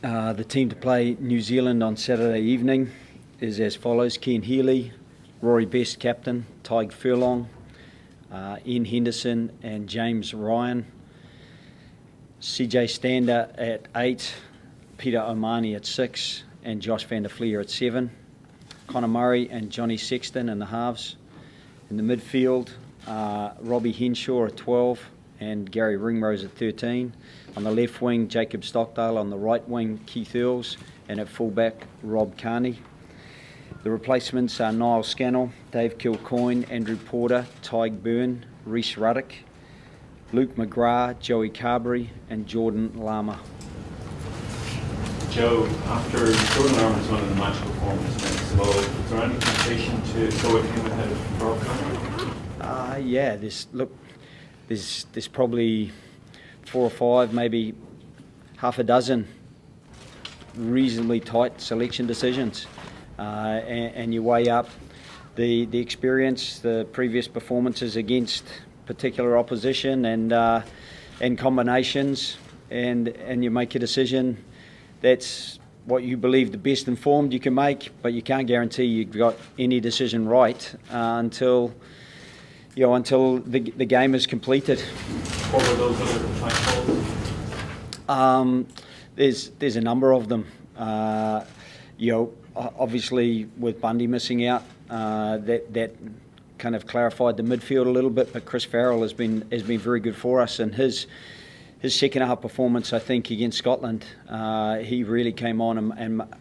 The team to play New Zealand on Saturday evening is as follows: Ken Healy, Rory Best captain, Tyg Furlong, Ian Henderson and James Ryan, CJ Stander at 8, Peter O'Mahony at 6 and Josh van der Fleer at 7, Connor Murray and Johnny Sexton in the halves. In the midfield, Robbie Henshaw at 12 and Gary Ringrose at 13. On the left wing, Jacob Stockdale. On the right wing, Keith Earls. And at fullback, Rob Carney. The replacements are Niall Scannell, Dave Kilcoyne, Andrew Porter, Tyg Byrne, Rhys Ruddock, Luke McGrath, Joey Carberry and Jordan Lama. Joe, after Jordan Lama's one of the match performances, so is there any temptation to go with him ahead of Rob Carney? Yeah, there's probably 4 or 5, maybe half a dozen reasonably tight selection decisions, and you weigh up the experience, the previous performances against particular opposition and combinations, and you make a decision that's what you believe the best informed you can make, but you can't guarantee you've got any decision right until the game is completed. What were those other tight calls? There's a number of them. Obviously with Bundy missing out, that kind of clarified the midfield a little bit. But Chris Farrell has been very good for us, and his second half performance, I think, against Scotland, he really came on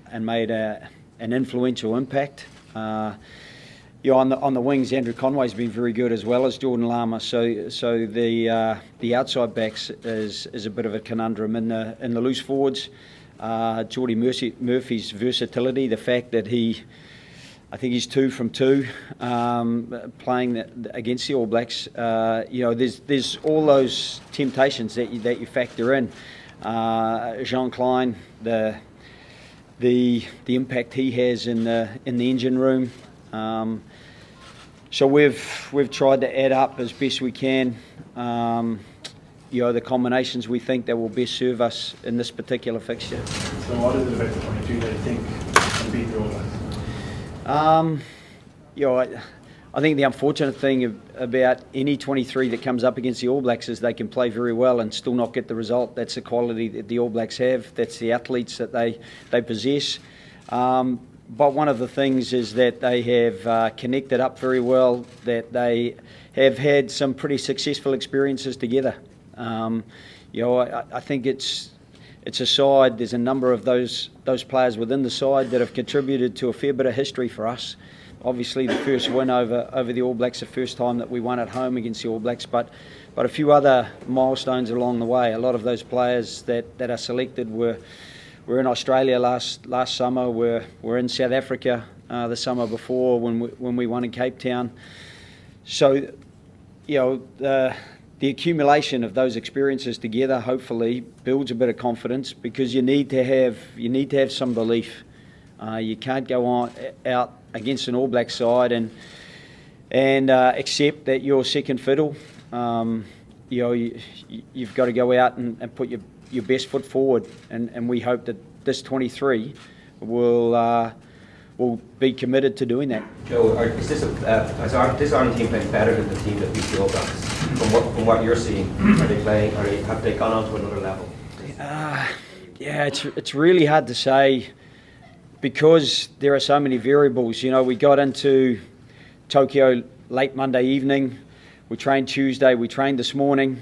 and made an influential impact. On the wings, Andrew Conway's been very good, as well as Jordan Lama. So the outside backs is a bit of a conundrum. In the loose forwards, Geordie Murphy's versatility, the fact that I think he's 2 from 2 playing against the All Blacks. There's all those temptations that you factor in. Jean Klein, the impact he has in the engine room. So we've tried to add up as best we can. The combinations we think that will best serve us in this particular fixture. So what is it about the 22 that you think can beat the All Blacks? I think the unfortunate thing about any 23 that comes up against the All Blacks is they can play very well and still not get the result. That's the quality that the All Blacks have. That's the athletes that they possess. But one of the things is that they have connected up very well, that they have had some pretty successful experiences together. I think it's a side. There's a number of those players within the side that have contributed to a fair bit of history for us. Obviously, the first win over the All Blacks, the first time that we won at home against the All Blacks, but a few other milestones along the way. A lot of those players that are selected were in Australia last summer. We're in South Africa the summer before when we won in Cape Town. So, the accumulation of those experiences together hopefully builds a bit of confidence, because you need to have some belief. You can't go out against an All Black side and accept that you're second fiddle. You've got to go out and put your best foot forward, and we hope that this 23 will be committed to doing that. Joe, is this Ireland team playing better than the team that beat the All Blacks? From what you're seeing, have they gone on to another level? It's really hard to say, because there are so many variables. We got into Tokyo late Monday evening. We trained Tuesday. We trained this morning.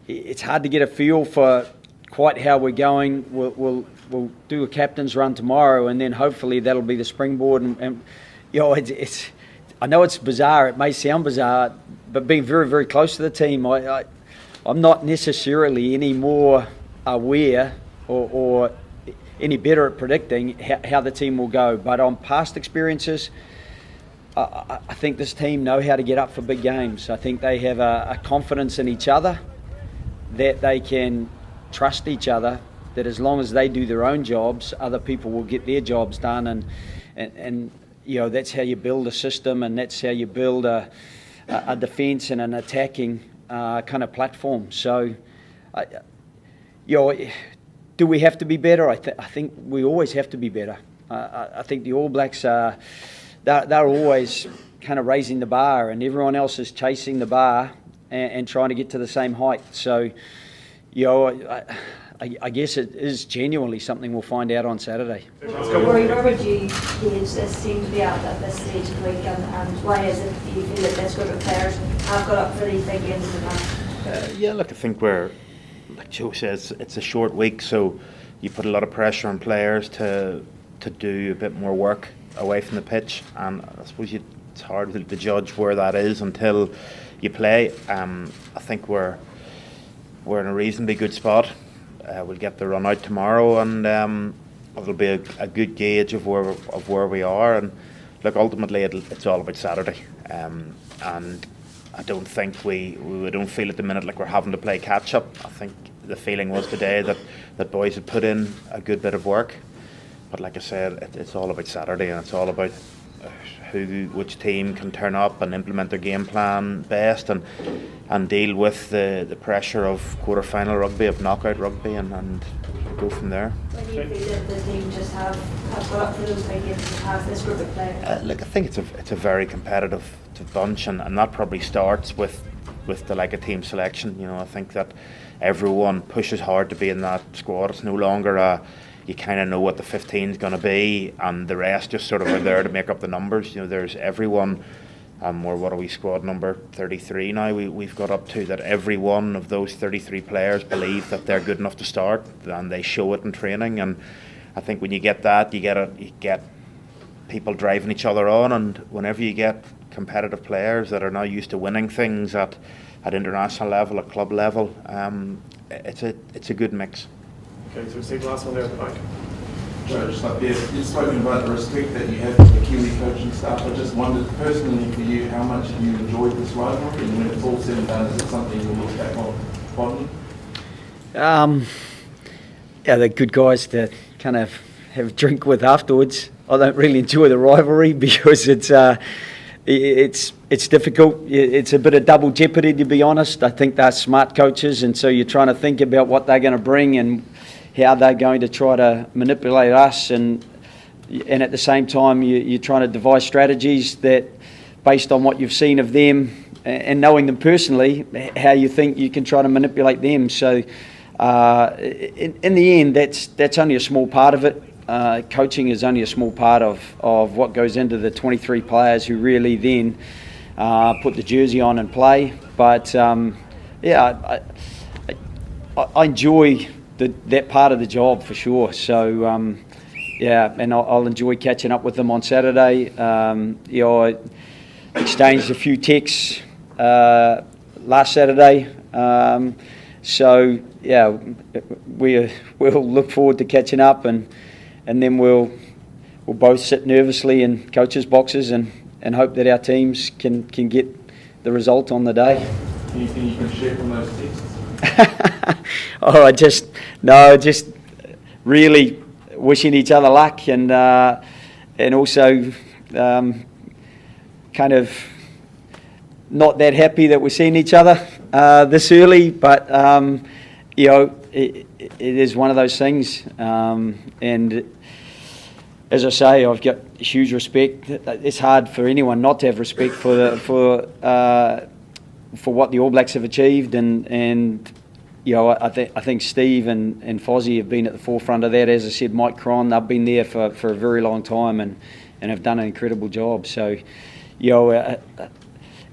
It's hard to get a feel for quite how we're going. We'll do a captain's run tomorrow, and then hopefully that'll be the springboard. And I know it's bizarre. It may sound bizarre, but being very, very close to the team, I'm not necessarily any more aware or any better at predicting how the team will go. But on past experiences, I think this team know how to get up for big games. I think they have a confidence in each other, that they can trust each other, that as long as they do their own jobs, other people will get their jobs done, and that's how you build a system, and that's how you build a defence and an attacking kind of platform. So, Do we have to be better? I think we always have to be better. I think the All Blacks are they're always kind of raising the bar, and everyone else is chasing the bar and trying to get to the same height. So, I guess it is genuinely something we'll find out on Saturday. Rory, where would you gauge this team to be at this stage of the week, and why is it do you feel that this group of players have got up for these big games in the past? Yeah, look, I think we're, like Joe says, it's a short week, so you put a lot of pressure on players to do a bit more work away from the pitch, and I suppose it's hard to judge where that is until you play. I think we're in a reasonably good spot. We'll get the run out tomorrow, and it'll be a good gauge of where we are. And look, ultimately, it's all about Saturday. And I don't think we don't feel at the minute like we're having to play catch up. I think the feeling was today that boys had put in a good bit of work. But like I said, it's all about Saturday, and it's all about which team can turn up and implement their game plan best, and deal with the pressure of quarter-final rugby, of knockout rugby, and go from there. Why do you feel that the team just have got up for those big games in the past, this group of players? Look, I think it's a very competitive bunch, and that probably starts with the like a team selection. I think that everyone pushes hard to be in that squad. It's no longer you kind of know what the 15 is going to be, and the rest just sort of are there to make up the numbers. There's everyone, or what are we, squad number 33 now, we've got up to, that every one of those 33 players believe that they're good enough to start, and they show it in training. And I think when you get that, you get people driving each other on, and whenever you get competitive players that are now used to winning things at international level, at club level, it's a good mix. Okay, so we'll take the last one there at the back. You've spoken about the respect that you have for the Kiwi coaching staff. I just wondered personally for you, how much have you enjoyed this rivalry, and when it's all said and done, is it something you'll look back on fondly? Yeah, they're good guys to kind of have a drink with afterwards. I don't really enjoy the rivalry because it's difficult. It's a bit of double jeopardy, to be honest. I think they're smart coaches, and so you're trying to think about what they're going to bring and how they're going to try to manipulate us, and at the same time you're trying to devise strategies that, based on what you've seen of them and knowing them personally, how you think you can try to manipulate them. So in the end, that's only a small part of it. Coaching is only a small part of what goes into the 23 players who really then put the jersey on and play. But I enjoy that part of the job for sure. So and I'll enjoy catching up with them on Saturday. I exchanged a few texts last Saturday. So we'll look forward to catching up, and then we'll both sit nervously in coaches' boxes and hope that our teams can get the result on the day. Anything you can share from those texts? Just really wishing each other luck, and also kind of not that happy that we're seeing each other this early, but it is one of those things, and as I say, I've got huge respect. It's hard for anyone not to have respect for what the All Blacks have achieved, and I think Steve and Fozzie have been at the forefront of that. As I said, Mike Cron, they've been there for a very long time and have done an incredible job. So,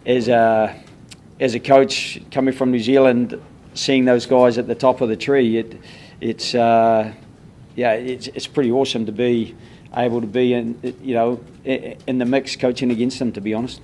as a coach coming from New Zealand, seeing those guys at the top of the tree, it's pretty awesome to be able to be in the mix coaching against them, to be honest.